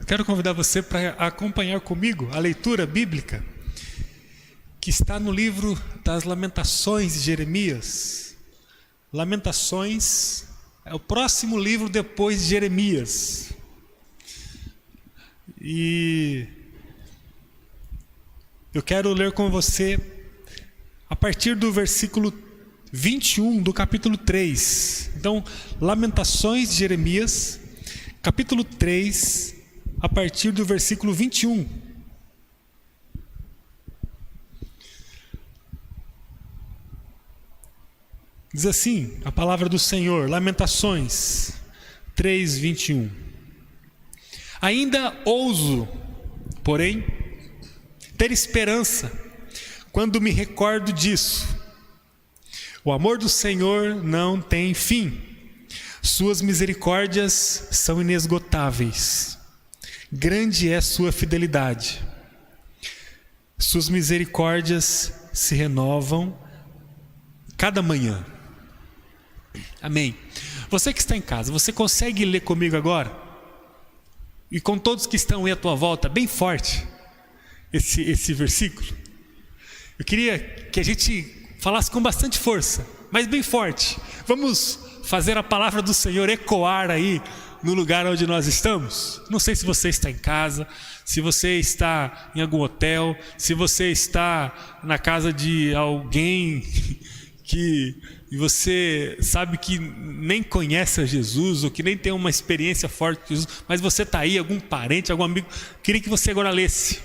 Quero convidar você para acompanhar comigo a leitura bíblica que está no livro das Lamentações de Jeremias. Lamentações é o próximo livro depois de Jeremias. E eu quero ler com você a partir do versículo 21 do capítulo 3. Então, Lamentações de Jeremias, capítulo 3, a partir do versículo 21. Diz assim a palavra do Senhor, Lamentações 3, 21. Ainda ouso, porém, ter esperança quando me recordo disso. O amor do Senhor não tem fim. Suas misericórdias são inesgotáveis. Grande é sua fidelidade. Suas misericórdias se renovam cada manhã. Amém. Você que está em casa, você consegue ler comigo agora? E com todos que estão aí à tua volta, bem forte, esse versículo? Eu queria que a gente falasse com bastante força, mas bem forte. Vamos fazer a palavra do Senhor ecoar aí no lugar onde nós estamos. Não sei se você está em casa, se você está em algum hotel, se você está na casa de alguém que você sabe que nem conhece a Jesus, ou que nem tem uma experiência forte com Jesus, mas você está aí, algum parente, algum amigo. Queria que você agora lesse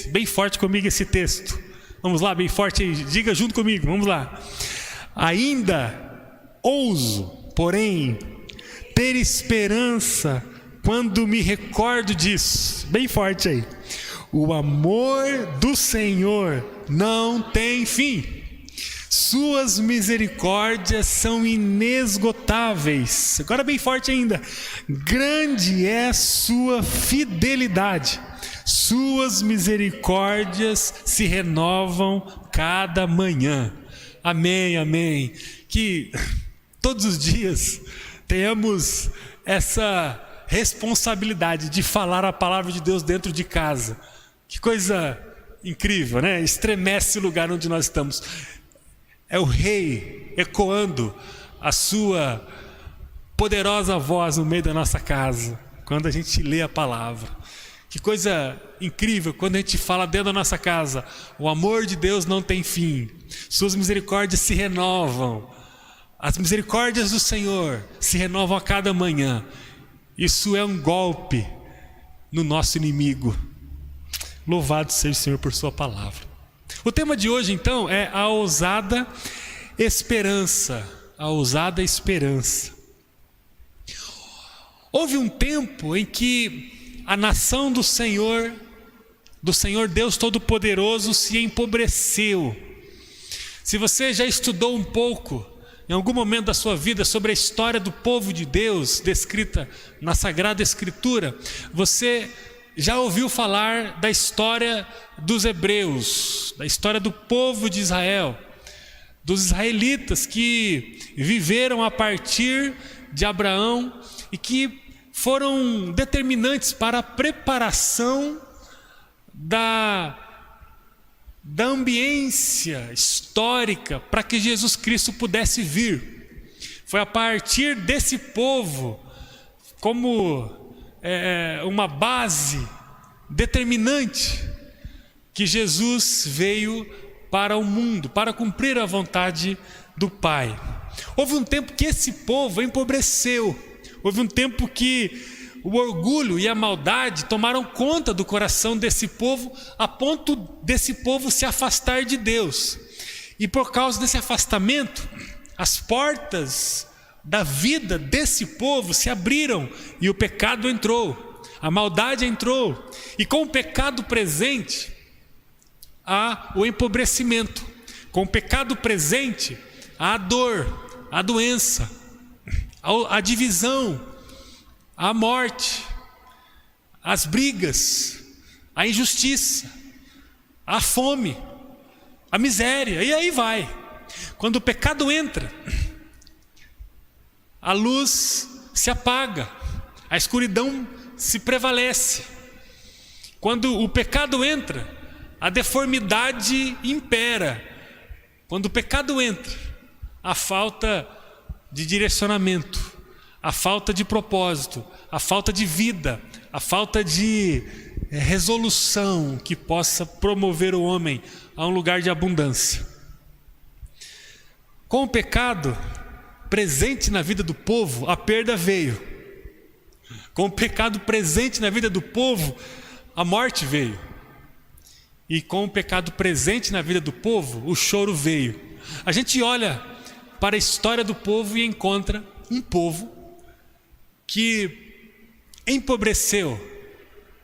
bem forte comigo esse texto. Vamos lá, bem forte aí, diga junto comigo, vamos lá. Ainda ouso, porém, ter esperança quando me recordo disso. Bem forte aí. O amor do Senhor não tem fim. Suas misericórdias são inesgotáveis. Agora bem forte ainda. Grande é sua fidelidade. Suas misericórdias se renovam cada manhã. Amém, amém. Que todos os dias tenhamos essa responsabilidade de falar a palavra de Deus dentro de casa. Que coisa incrível, né? Estremece o lugar onde nós estamos. É o Rei ecoando a sua poderosa voz no meio da nossa casa, quando a gente lê a palavra. Que coisa incrível quando a gente fala dentro da nossa casa: o amor de Deus não tem fim, suas misericórdias se renovam, as misericórdias do Senhor se renovam a cada manhã. Isso é um golpe no nosso inimigo. Louvado seja o Senhor por sua palavra. O tema de hoje então é a ousada esperança. A ousada esperança. Houve um tempo em que a nação do Senhor Deus Todo-Poderoso se empobreceu. Se você já estudou um pouco, em algum momento da sua vida, sobre a história do povo de Deus, descrita na Sagrada Escritura, você já ouviu falar da história dos hebreus, da história do povo de Israel, dos israelitas que viveram a partir de Abraão e que foram determinantes para a preparação da ambiência histórica para que Jesus Cristo pudesse vir. Foi a partir desse povo, como uma base determinante, que Jesus veio para o mundo, para cumprir a vontade do Pai. Houve um tempo que esse povo empobreceu. Houve um tempo que o orgulho e a maldade tomaram conta do coração desse povo, a ponto desse povo se afastar de Deus. E por causa desse afastamento, as portas da vida desse povo se abriram e o pecado entrou, a maldade entrou, e com o pecado presente há o empobrecimento, com o pecado presente há a dor, a doença, a divisão, a morte, as brigas, a injustiça, a fome, a miséria, e aí vai. Quando o pecado entra, a luz se apaga, a escuridão se prevalece. Quando o pecado entra, a deformidade impera. Quando o pecado entra, a falta de direcionamento, a falta de propósito, a falta de vida, a falta de resolução que possa promover o homem a um lugar de abundância. Com o pecado presente na vida do povo, a perda veio. Com o pecado presente na vida do povo, a morte veio. E com o pecado presente na vida do povo, o choro veio. A gente olha para a história do povo e encontra um povo que empobreceu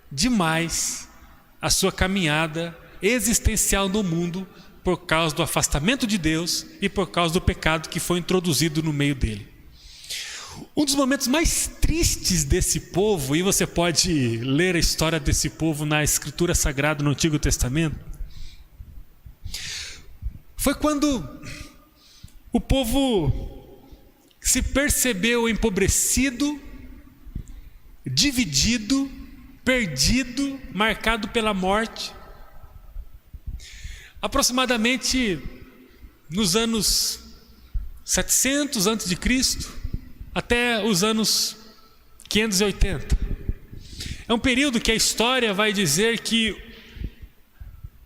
demais a sua caminhada existencial no mundo por causa do afastamento de Deus e por causa do pecado que foi introduzido no meio dele. Um dos momentos mais tristes desse povo, e você pode ler a história desse povo na Escritura Sagrada no Antigo Testamento, foi quando o povo se percebeu empobrecido, dividido, perdido, marcado pela morte. Aproximadamente nos anos 700 a.C. até os anos 580. É um período que a história vai dizer que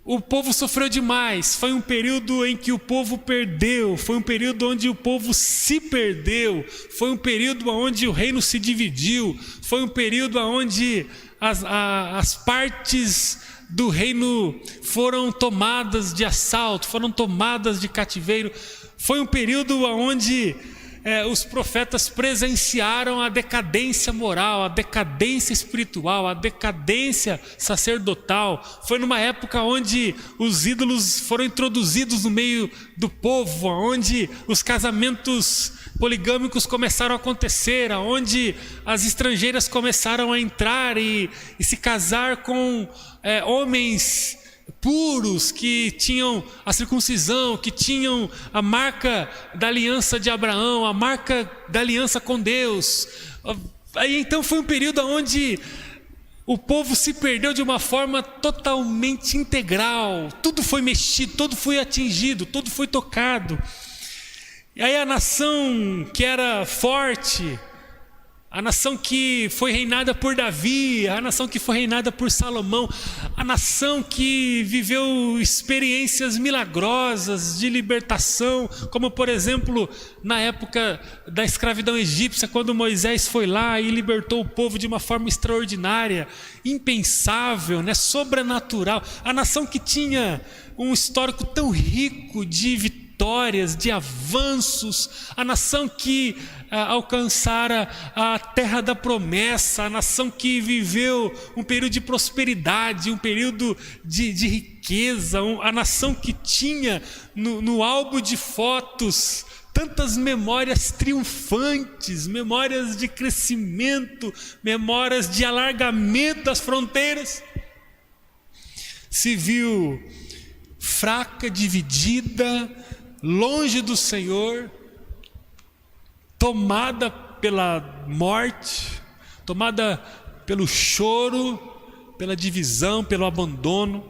o povo sofreu demais. Foi um período em que o povo perdeu. Foi um período onde o povo se perdeu. Foi um período onde o reino se dividiu. Foi um período onde as partes do reino foram tomadas de assalto, foram tomadas de cativeiro. Foi um período onde os profetas presenciaram a decadência moral, a decadência espiritual, a decadência sacerdotal. Foi numa época onde os ídolos foram introduzidos no meio do povo, onde os casamentos poligâmicos começaram a acontecer, onde as estrangeiras começaram a entrar e se casar com homens puros, que tinham a circuncisão, que tinham a marca da aliança de Abraão, a marca da aliança com Deus. Aí então foi um período onde o povo se perdeu de uma forma totalmente integral. Tudo foi mexido, tudo foi atingido, tudo foi tocado. E aí a nação que era forte, a nação que foi reinada por Davi, a nação que foi reinada por Salomão, a nação que viveu experiências milagrosas de libertação, como por exemplo na época da escravidão egípcia, quando Moisés foi lá e libertou o povo de uma forma extraordinária, impensável, sobrenatural. A nação que tinha um histórico tão rico de vitórias, de avanços, a nação que alcançara a terra da promessa, a nação que viveu um período de prosperidade, um período de riqueza, a nação que tinha no álbum de fotos tantas memórias triunfantes, memórias de crescimento, memórias de alargamento das fronteiras, se viu fraca, dividida, longe do Senhor, tomada pela morte, tomada pelo choro, pela divisão, pelo abandono.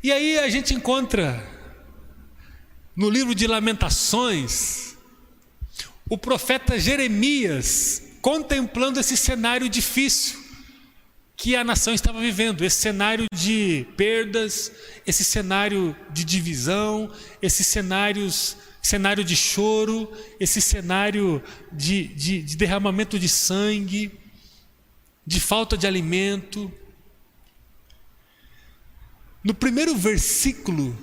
E aí a gente encontra no livro de Lamentações o profeta Jeremias contemplando esse cenário difícil que a nação estava vivendo, esse cenário de perdas, esse cenário de divisão, esse cenário de choro, esse cenário de derramamento de sangue, de falta de alimento. No primeiro versículo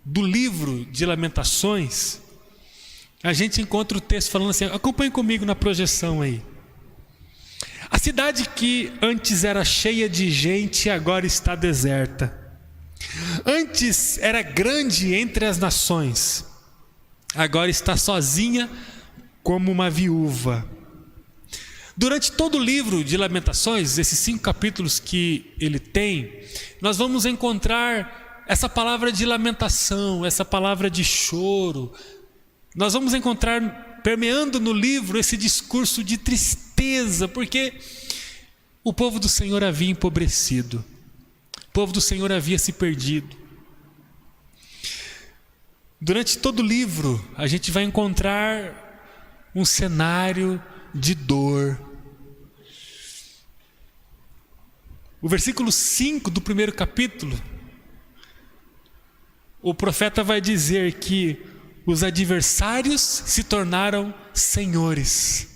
do livro de Lamentações, a gente encontra o texto falando assim, acompanhe comigo na projeção aí. A cidade que antes era cheia de gente, agora está deserta. Antes era grande entre as nações, agora está sozinha como uma viúva. Durante todo o livro de Lamentações, esses 5 capítulos que ele tem, nós vamos encontrar essa palavra de lamentação, essa palavra de choro. Nós vamos encontrar permeando no livro esse discurso de tristeza tristeza, porque o povo do Senhor havia empobrecido, o povo do Senhor havia se perdido. Durante todo o livro, a gente vai encontrar um cenário de dor. O versículo 5 do primeiro capítulo, o profeta vai dizer que os adversários se tornaram senhores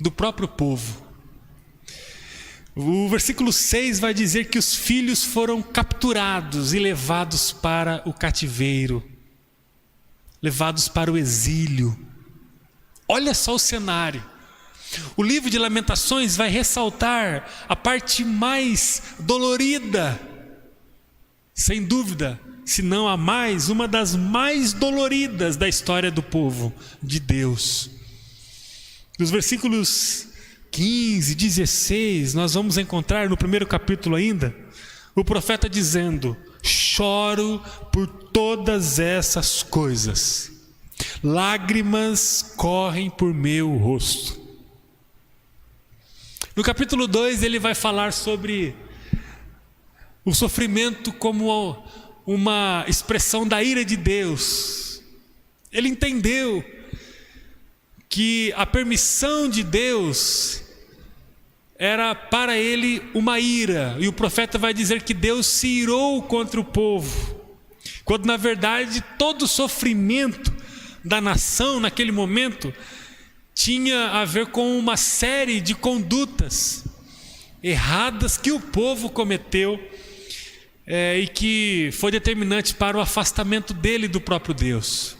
do próprio povo. O versículo 6 vai dizer que os filhos foram capturados e levados para o cativeiro, levados para o exílio. Olha só o cenário. O livro de Lamentações vai ressaltar a parte mais dolorida, sem dúvida, se não a mais, uma das mais doloridas da história do povo de Deus. Nos versículos 15, 16, nós vamos encontrar no primeiro capítulo ainda, o profeta dizendo: choro por todas essas coisas, lágrimas correm por meu rosto. No capítulo 2 ele vai falar sobre o sofrimento como uma expressão da ira de Deus. Ele entendeu que a permissão de Deus era para ele uma ira, e o profeta vai dizer que Deus se irou contra o povo, quando na verdade todo o sofrimento da nação naquele momento tinha a ver com uma série de condutas erradas que o povo cometeu, e que foi determinante para o afastamento dele do próprio Deus.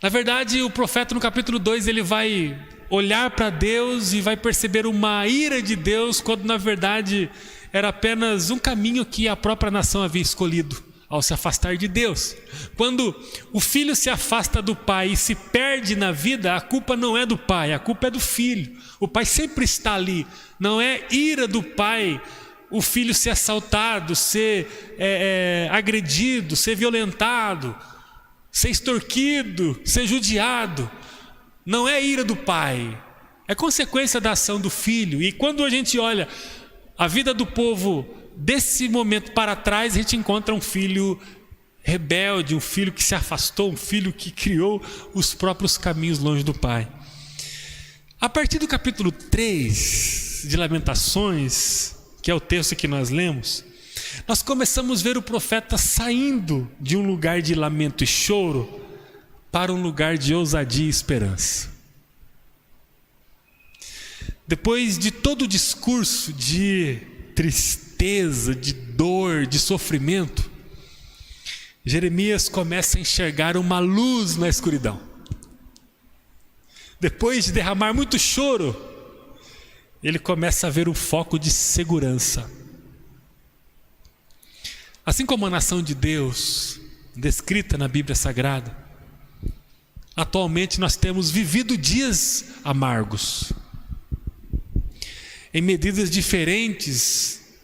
Na verdade, o profeta no capítulo 2 ele vai olhar para Deus e vai perceber uma ira de Deus, quando na verdade era apenas um caminho que a própria nação havia escolhido ao se afastar de Deus. Quando o filho se afasta do pai e se perde na vida, a culpa não é do pai, a culpa é do filho. O pai sempre está ali. Não é ira do pai o filho ser assaltado, ser agredido, ser violentado, ser extorquido, ser judiado. Não é ira do pai, é consequência da ação do filho. E quando a gente olha a vida do povo desse momento para trás, a gente encontra um filho rebelde, um filho que se afastou, um filho que criou os próprios caminhos longe do pai. A partir do capítulo 3 de Lamentações, que é o texto que nós lemos, nós começamos a ver o profeta saindo de um lugar de lamento e choro para um lugar de ousadia e esperança. Depois de todo o discurso de tristeza, de dor, de sofrimento, Jeremias começa a enxergar uma luz na escuridão. Depois de derramar muito choro, ele começa a ver um foco de segurança. Assim como a nação de Deus, descrita na Bíblia Sagrada, atualmente nós temos vivido dias amargos. Em medidas diferentes,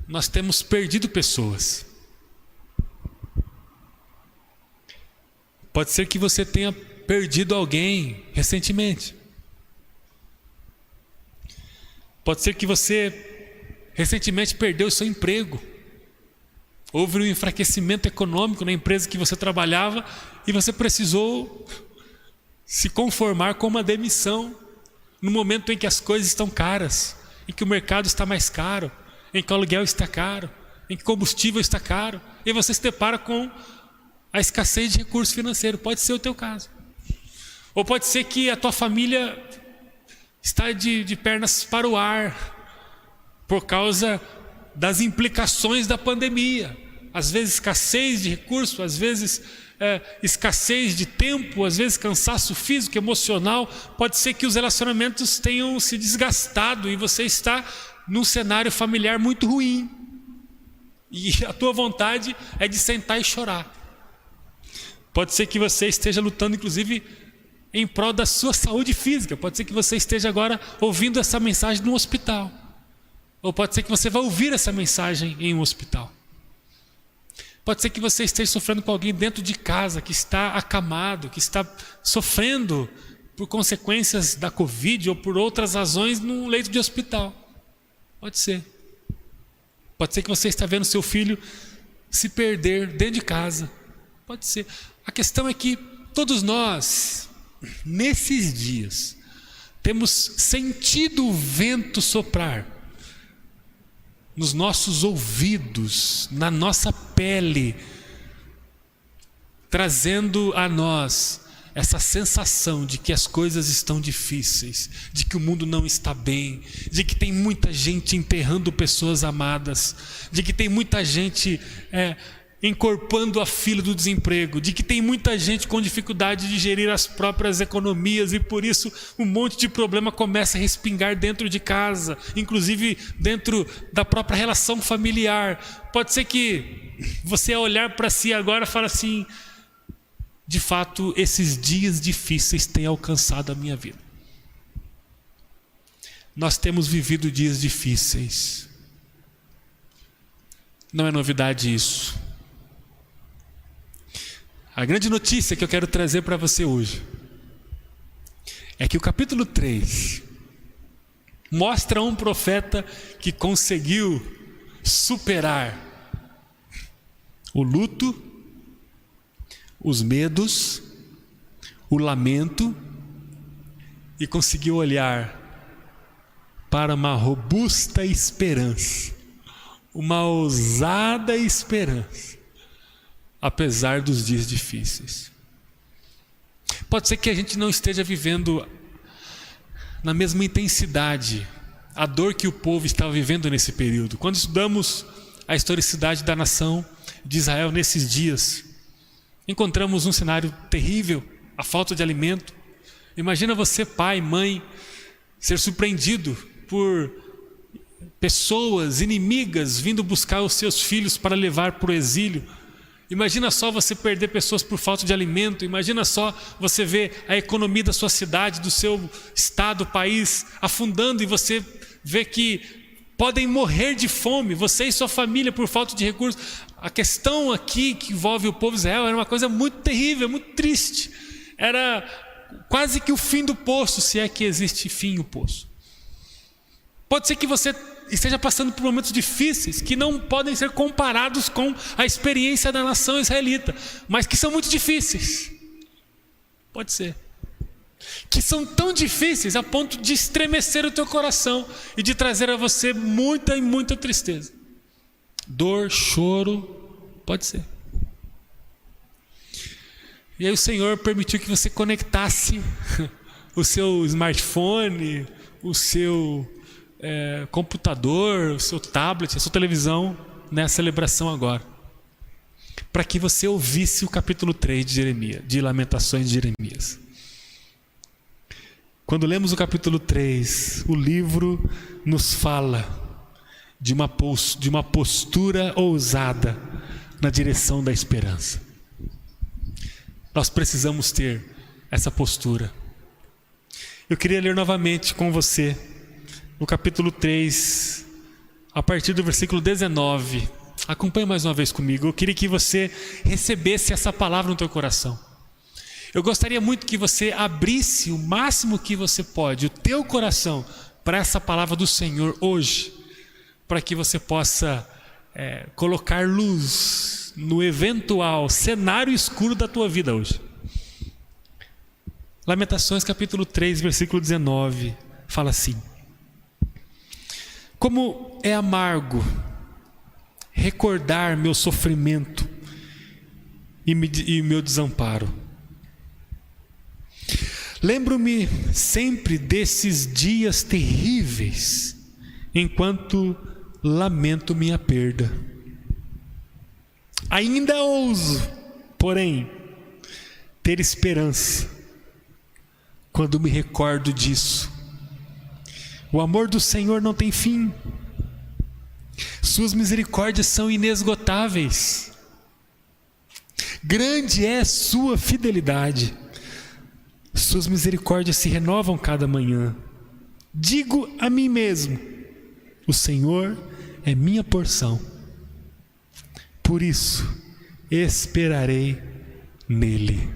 nós temos perdido pessoas. Pode ser que você tenha perdido alguém recentemente. Pode ser que você recentemente perdeu o seu emprego. Houve um enfraquecimento econômico na empresa que você trabalhava e você precisou se conformar com uma demissão no momento em que as coisas estão caras, em que o mercado está mais caro, em que o aluguel está caro, em que o combustível está caro, e você se depara com a escassez de recurso financeiro. Pode ser o teu caso. Ou pode ser que a tua família está de pernas para o ar por causa das implicações da pandemia. Às vezes escassez de recurso, às vezes escassez de tempo, às vezes cansaço físico, emocional. Pode ser que os relacionamentos tenham se desgastado e você está num cenário familiar muito ruim, e a tua vontade é de sentar e chorar. Pode ser que você esteja lutando inclusive em prol da sua saúde física. Pode ser que você esteja agora ouvindo essa mensagem no hospital, ou pode ser que você vá ouvir essa mensagem em um hospital. Pode ser que você esteja sofrendo com alguém dentro de casa que está acamado, que está sofrendo por consequências da Covid ou por outras razões num leito de hospital. Pode ser. Pode ser que você está vendo seu filho se perder dentro de casa. Pode ser. A questão é que todos nós, nesses dias, temos sentido o vento soprar nos nossos ouvidos, na nossa pele, trazendo a nós essa sensação de que as coisas estão difíceis, de que o mundo não está bem, de que tem muita gente enterrando pessoas amadas, de que tem muita gente encorpando a fila do desemprego, de que tem muita gente com dificuldade de gerir as próprias economias e por isso um monte de problema começa a respingar dentro de casa, inclusive dentro da própria relação familiar. Pode ser que você ao olhar para si agora fale assim: de fato, esses dias difíceis têm alcançado a minha vida. Nós temos vivido dias difíceis. Não é novidade isso. A grande notícia que eu quero trazer para você hoje é que o capítulo 3 mostra um profeta que conseguiu superar o luto, os medos, o lamento e conseguiu olhar para uma robusta esperança, uma ousada esperança, apesar dos dias difíceis. Pode ser que a gente não esteja vivendo na mesma intensidade a dor que o povo estava vivendo nesse período. Quando estudamos a historicidade da nação de Israel nesses dias, encontramos um cenário terrível, a falta de alimento. Imagina você, pai, mãe, ser surpreendido por pessoas inimigas vindo buscar os seus filhos para levar para o exílio. Imagina só você perder pessoas por falta de alimento. Imagina só você ver a economia da sua cidade, do seu estado, país afundando, e você vê que podem morrer de fome, você e sua família, por falta de recursos. A questão aqui que envolve o povo de Israel era uma coisa muito terrível, muito triste. Era quase que o fim do poço, se é que existe fim o poço. Pode ser que você esteja passando por momentos difíceis que não podem ser comparados com a experiência da nação israelita, mas que são muito difíceis. Pode ser. Que são tão difíceis a ponto de estremecer o teu coração e de trazer a você muita e muita tristeza. Dor, choro, pode ser. E aí o Senhor permitiu que você conectasse o seu smartphone, o seu computador, o seu tablet, a sua televisão nessa celebração agora, para que você ouvisse o capítulo 3 de Jeremias, de Lamentações de Jeremias. Quando lemos o capítulo 3, o livro nos fala de uma postura ousada na direção da esperança. Nós precisamos ter essa postura. Eu queria ler novamente com você no capítulo 3, a partir do versículo 19. Acompanhe mais uma vez comigo. Eu queria que você recebesse essa palavra no teu coração. Eu gostaria muito que você abrisse o máximo que você pode o teu coração para essa palavra do Senhor hoje, para que você possa colocar luz no eventual cenário escuro da tua vida hoje. Lamentações capítulo 3, versículo 19, fala assim: como é amargo recordar meu sofrimento e meu desamparo. Lembro-me sempre desses dias terríveis, enquanto lamento minha perda. Ainda ouso, porém, ter esperança quando me recordo disso. O amor do Senhor não tem fim. Suas misericórdias são inesgotáveis. Grande é sua fidelidade. Suas misericórdias se renovam cada manhã. Digo a mim mesmo: o Senhor é minha porção. Por isso, esperarei nele.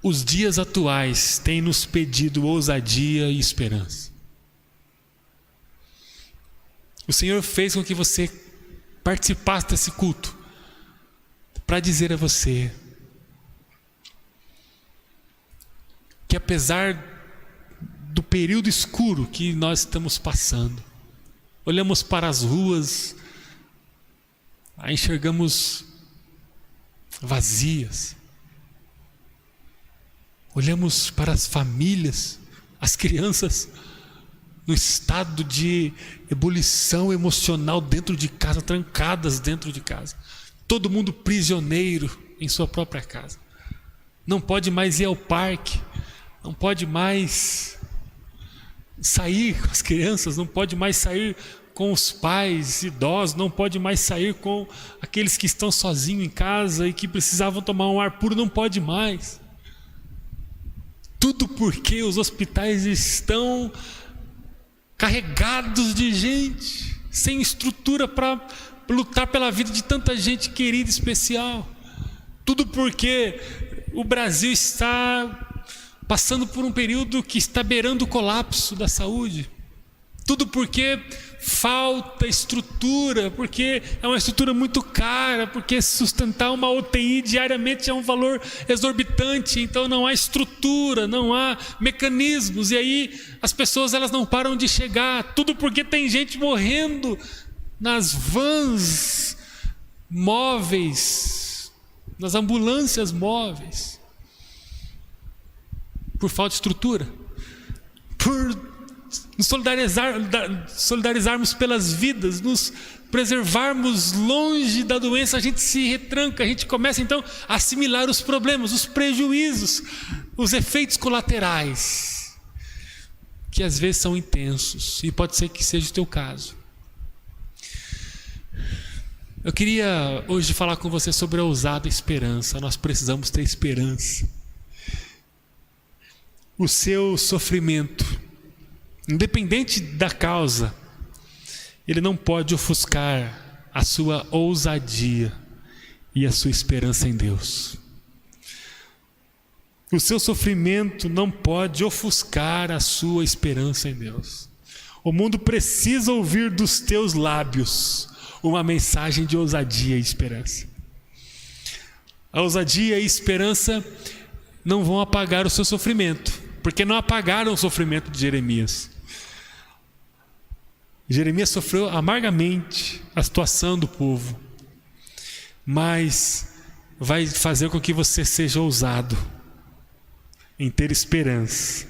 os dias atuais têm nos pedido ousadia e esperança. O Senhor fez com que você participasse desse culto para dizer a você que, apesar do período escuro que nós estamos passando, olhamos para as ruas, a enxergamos vazias, olhamos para as famílias, as crianças no estado de ebulição emocional dentro de casa, trancadas dentro de casa, todo mundo prisioneiro em sua própria casa, não pode mais ir ao parque, não pode mais sair com as crianças, não pode mais sair com os pais idosos, não pode mais sair com aqueles que estão sozinhos em casa e que precisavam tomar um ar puro, não pode mais. Tudo porque os hospitais estão carregados de gente, sem estrutura para lutar pela vida de tanta gente querida e especial. Tudo porque o Brasil está passando por um período que está beirando o colapso da saúde. Tudo porque falta estrutura, porque é uma estrutura muito cara, porque sustentar uma UTI diariamente é um valor exorbitante, então não há estrutura, não há mecanismos, e aí as pessoas elas não param de chegar, tudo porque tem gente morrendo nas vans móveis, nas ambulâncias móveis, por falta de estrutura, por nos solidarizarmos pelas vidas, nos preservarmos longe da doença, a gente se retranca, a gente começa então a assimilar os problemas, os prejuízos, os efeitos colaterais, que às vezes são intensos, e pode ser que seja o teu caso. Eu queria hoje falar com você sobre a ousada esperança. Nós precisamos ter esperança. O seu sofrimento, independente da causa, ele não pode ofuscar a sua ousadia e a sua esperança em Deus. O seu sofrimento não pode ofuscar a sua esperança em Deus. O mundo precisa ouvir dos teus lábios uma mensagem de ousadia e esperança. A ousadia e a esperança não vão apagar o seu sofrimento, porque não apagaram o sofrimento de Jeremias. Jeremias sofreu amargamente a situação do povo, mas vai fazer com que você seja ousado em ter esperança,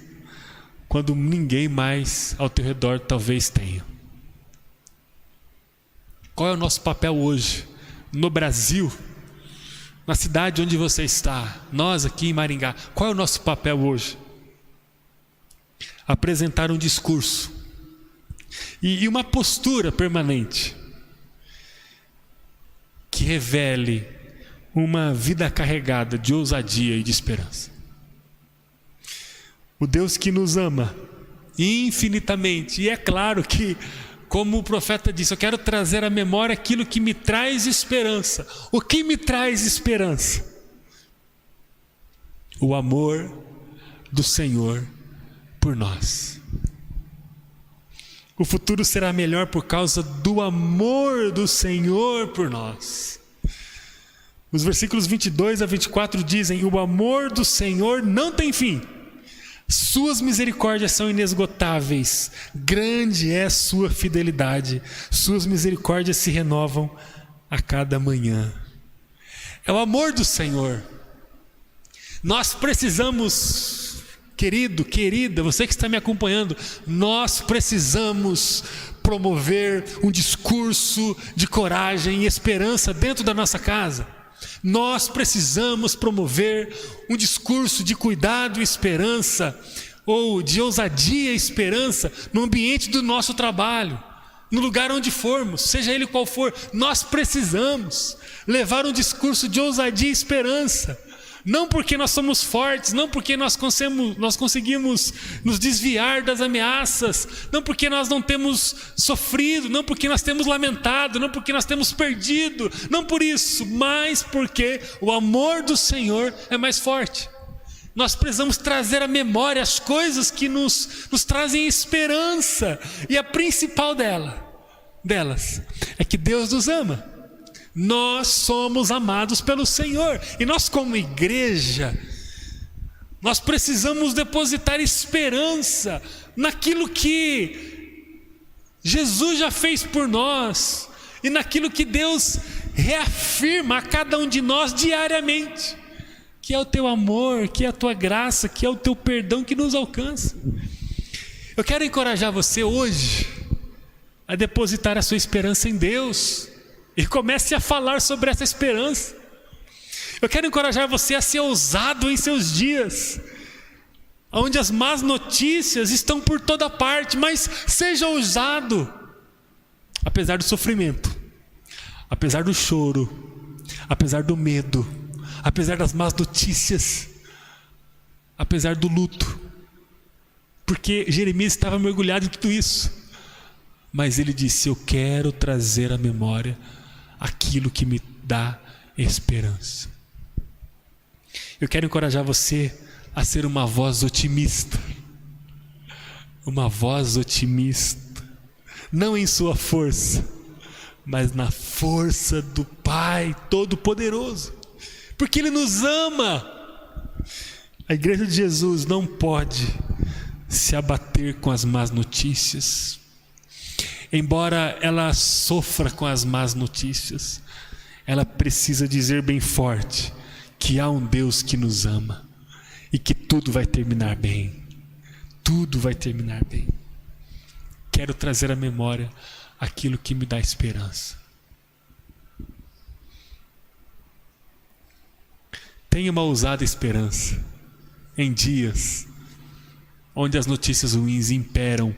quando ninguém mais ao teu redor talvez tenha. Qual é o nosso papel hoje, no Brasil, na cidade onde você está, nós aqui em Maringá? Qual é o nosso papel hoje? Apresentar um discurso e uma postura permanente que revele uma vida carregada de ousadia e de esperança. O Deus que nos ama infinitamente, e é claro que, como o profeta disse, eu quero trazer à memória aquilo que me traz esperança. O que me traz esperança? O amor do Senhor por nós. O futuro será melhor por causa do amor do Senhor por nós. Os versículos 22 a 24 dizem: o amor do Senhor não tem fim, suas misericórdias são inesgotáveis, grande é sua fidelidade, suas misericórdias se renovam a cada manhã. É o amor do Senhor. Nós precisamos, querido, querida, você que está me acompanhando, nós precisamos promover um discurso de coragem e esperança dentro da nossa casa. Nós precisamos promover um discurso de cuidado e esperança, ou de ousadia e esperança, no ambiente do nosso trabalho, no lugar onde formos, seja ele qual for. Nós precisamos levar um discurso de ousadia e esperança. Não porque nós somos fortes, não porque nós conseguimos nos desviar das ameaças, não porque nós não temos sofrido, não porque nós temos lamentado, não porque nós temos perdido, não por isso, mas porque o amor do Senhor é mais forte. Nós precisamos trazer à memória as coisas que nos trazem esperança. E a principal delas é que Deus nos ama. Nós somos amados pelo Senhor. E nós, como igreja, nós precisamos depositar esperança naquilo que Jesus já fez por nós e naquilo que Deus reafirma a cada um de nós diariamente, que é o teu amor, que é a tua graça, que é o teu perdão que nos alcança. Eu quero encorajar você hoje a depositar a sua esperança em Deus e comece a falar sobre essa esperança. Eu quero encorajar você a ser ousado em seus dias, onde as más notícias estão por toda parte, mas seja ousado, apesar do sofrimento, apesar do choro, apesar do medo, apesar das más notícias, apesar do luto, porque Jeremias estava mergulhado em tudo isso, mas ele disse: eu quero trazer à memória aquilo que me dá esperança. Eu quero encorajar você a ser uma voz otimista, não em sua força, mas na força do Pai Todo-Poderoso, porque Ele nos ama. A igreja de Jesus não pode se abater com as más notícias, embora ela sofra com as más notícias, ela precisa dizer bem forte que há um Deus que nos ama e que tudo vai terminar bem. Tudo vai terminar bem. Quero trazer à memória aquilo que me dá esperança. Tenha uma ousada esperança em dias onde as notícias ruins imperam.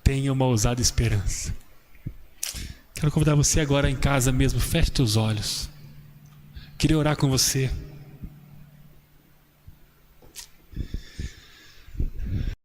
Tenha uma ousada esperança. Quero convidar você agora em casa mesmo, feche teus olhos. Queria orar com você.